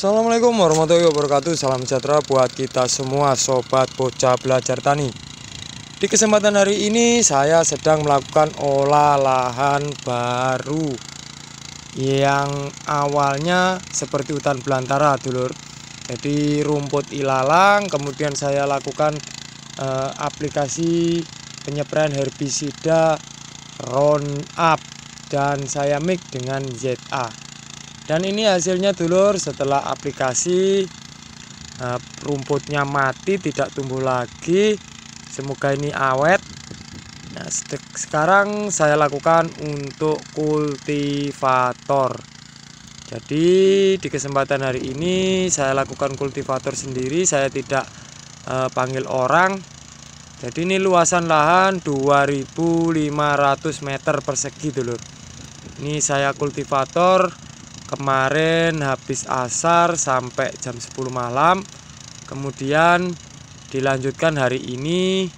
Assalamualaikum warahmatullahi wabarakatuh. Salam sejahtera buat kita semua sobat bocah belajar tani. Di kesempatan hari ini saya sedang melakukan olah lahan baru yang awalnya seperti hutan belantara dulur. Jadi rumput ilalang, kemudian saya lakukan aplikasi penyepraian herbisida Roundup dan saya mix dengan ZA. Dan ini hasilnya dulur, setelah aplikasi rumputnya mati, tidak tumbuh lagi. Semoga ini awet. Nah, sekarang saya lakukan untuk kultivator. Jadi di kesempatan hari ini saya lakukan kultivator sendiri, saya tidak panggil orang. Jadi ini luasan lahan 2500 meter persegi dulur. Ini saya kultivator kemarin habis asar sampai jam 10 malam, kemudian dilanjutkan hari ini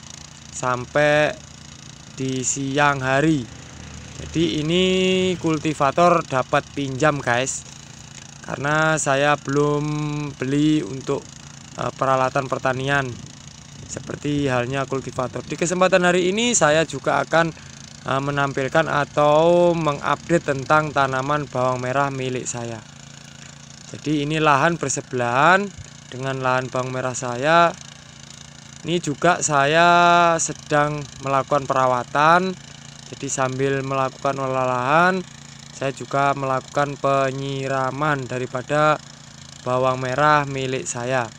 sampai di siang hari. Jadi ini kultivator dapat pinjam guys, karena saya belum beli untuk peralatan pertanian seperti halnya kultivator. Di kesempatan hari ini saya juga akan menampilkan atau mengupdate tentang tanaman bawang merah milik saya. Jadi ini lahan bersebelahan dengan lahan bawang merah saya. Ini juga saya sedang melakukan perawatan. Jadi sambil melakukan olah lahan, saya juga melakukan penyiraman daripada bawang merah milik saya.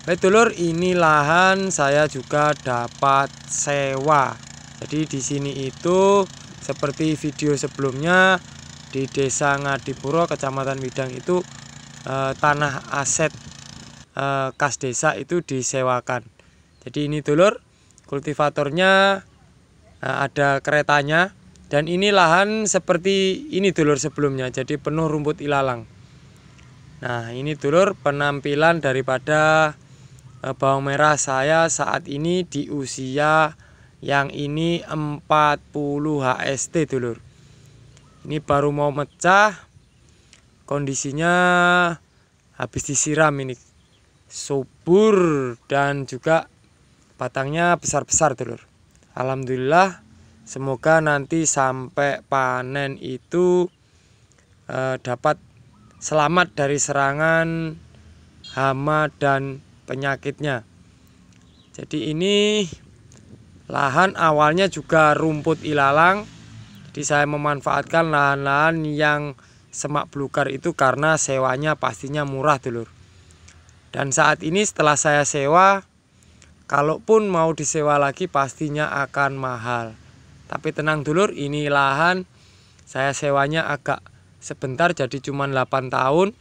Baik dulur, ini lahan saya juga dapat sewa. Jadi di sini itu seperti video sebelumnya di Desa Ngadipuro, Kecamatan Widang itu tanah aset kas desa itu disewakan. Jadi ini dulur, kultivatornya ada keretanya, dan ini lahan seperti ini dulur sebelumnya, jadi penuh rumput ilalang. Nah ini dulur penampilan daripada bawang merah saya saat ini di usia yang ini 40 HST dulur. Ini baru mau mecah, kondisinya habis disiram, ini subur dan juga batangnya besar-besar dulur. Alhamdulillah, semoga nanti sampai panen itu dapat selamat dari serangan hama dan penyakitnya. Jadi ini lahan awalnya juga rumput ilalang. Jadi saya memanfaatkan lahan-lahan yang semak belukar itu karena sewanya pastinya murah dulur. Dan saat ini setelah saya sewa, kalaupun mau disewa lagi pastinya akan mahal. Tapi tenang dulur, ini lahan saya sewanya agak sebentar, jadi cuma 8 tahun.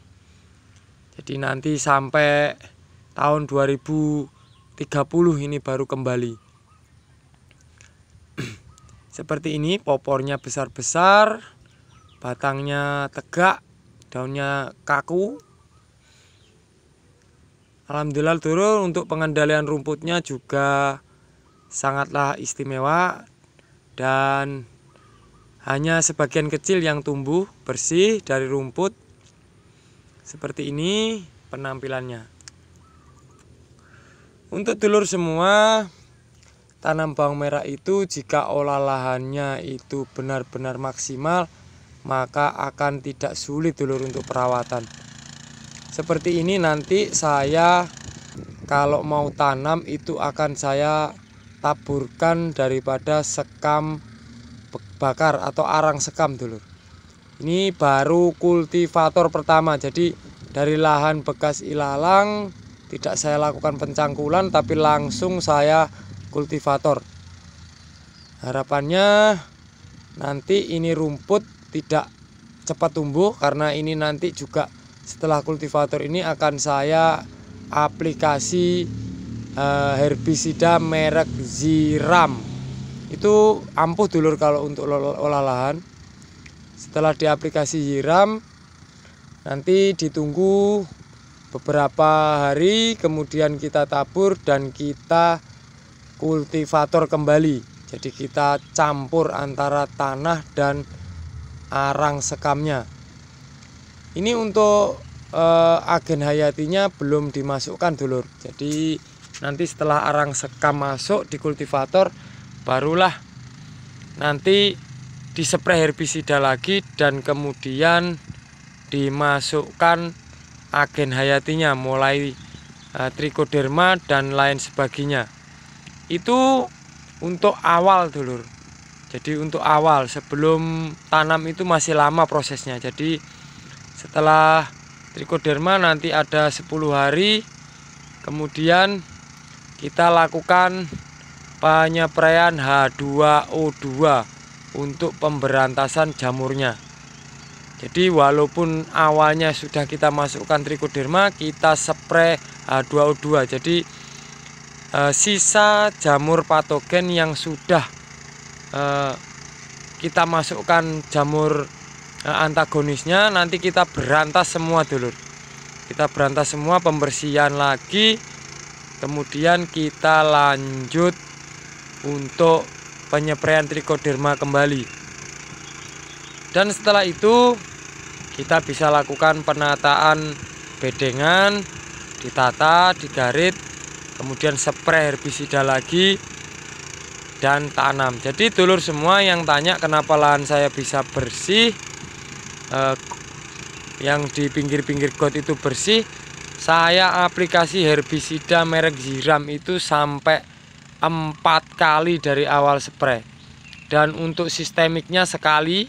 Jadi nanti sampai tahun 2030 ini baru kembali. Seperti ini, popornya besar-besar, batangnya tegak, daunnya kaku. Alhamdulillah dulur, untuk pengendalian rumputnya juga sangatlah istimewa, dan hanya sebagian kecil yang tumbuh bersih dari rumput. Seperti ini penampilannya. Untuk dulur semua, tanam bawang merah itu jika olah lahannya itu benar-benar maksimal, maka akan tidak sulit dulur untuk perawatan. Seperti ini nanti saya kalau mau tanam itu akan saya taburkan daripada sekam bakar atau arang sekam dulur. Ini baru kultivator pertama, jadi dari lahan bekas ilalang tidak saya lakukan pencangkulan, tapi langsung saya kultivator. Harapannya nanti ini rumput tidak cepat tumbuh, karena ini nanti juga setelah kultivator ini akan saya aplikasi herbisida merek Ziram. Itu ampuh dulur kalau untuk olah lahan. Setelah diaplikasi Ziram, nanti ditunggu beberapa hari, kemudian kita tabur dan kita kultivator kembali. Jadi kita campur antara tanah dan arang sekamnya. Ini untuk agen hayatinya belum dimasukkan dulur. Jadi nanti setelah arang sekam masuk di kultivator, barulah nanti dispray herbisida lagi dan kemudian dimasukkan agen hayatinya, mulai trichoderma dan lain sebagainya. Itu untuk awal dulur. Jadi untuk awal, sebelum tanam itu masih lama prosesnya. Jadi setelah trichoderma nanti ada 10 hari, kemudian kita lakukan penyepraian H2O2 untuk pemberantasan jamurnya. Jadi walaupun awalnya sudah kita masukkan trichoderma, kita spray H2O2. Jadi sisa jamur patogen yang sudah kita masukkan jamur antagonisnya, nanti kita berantas semua dulur. Kita berantas semua, pembersihan lagi, kemudian kita lanjut untuk penyepraian trichoderma kembali. Dan setelah itu kita bisa lakukan penataan bedengan, ditata, digarit, kemudian spray herbisida lagi dan tanam. Jadi dulur semua yang tanya kenapa lahan saya bisa bersih, yang di pinggir-pinggir got itu bersih, saya aplikasi herbisida merek Ziram itu sampai 4 kali dari awal spray. Dan untuk sistemiknya sekali,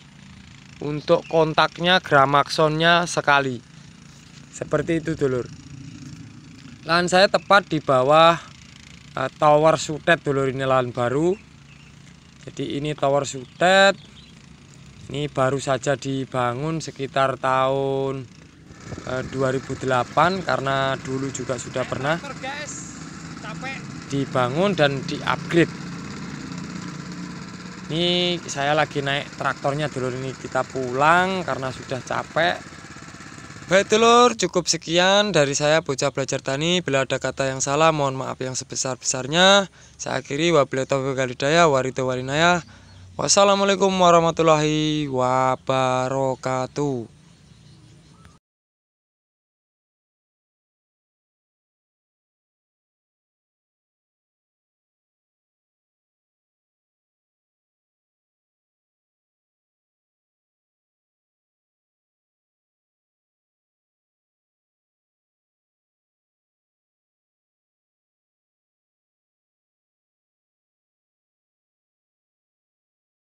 untuk kontaknya Gramaxonnya sekali. Seperti itu dulur. Lahan saya tepat di bawah tower sutet dulur, ini lahan baru. Jadi ini tower sutet. Ini baru saja dibangun sekitar tahun 2008, karena dulu juga sudah pernah dibangun dan di-upgrade. Ini saya lagi naik traktornya dulur, ini kita pulang karena sudah capek. Baik dulur, cukup sekian dari saya Bocah Belajar Tani. Bila ada kata yang salah, mohon maaf yang sebesar-besarnya. Saya akhiri, wabillahi taufiq wal hidayah, warito walinayah. Wassalamualaikum warahmatullahi wabarakatuh.